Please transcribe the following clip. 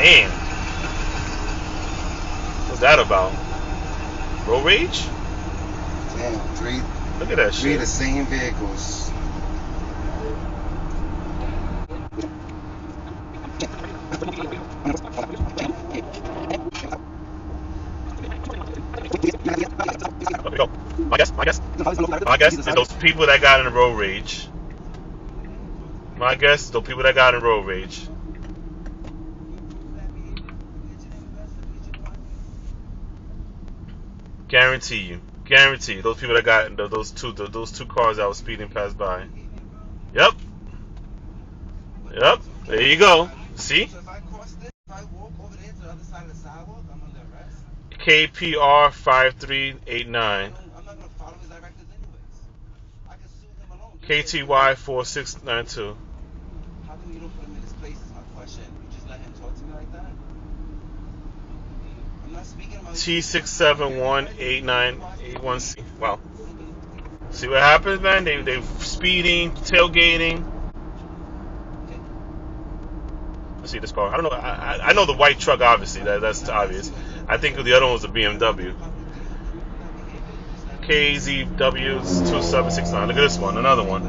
Damn. What's that about? Road rage? Damn, Look at that shit. 3 of the same vehicles. Okay, go. My guess is those people that got in a road rage. My guess, those people that got in road rage. Guarantee you, those people that got those two cars that was speeding past by. Yep. There you go. See? So if I cross this, if I walk over there to the other side of the sidewalk, I'm under arrest. KPR 5389. I'm not gonna follow his directives anyways. I can sue him alone. KTY 4692. How come you don't put him in his place is my question. You just let him talk to me like that? I'm not speaking about T6718981C. Wow. See what happens, man? They speeding, tailgating. Let's see this car. I don't know. I know the white truck, obviously. That's obvious. I think the other one was a BMW. KZW 2769. Look at this one. Another one.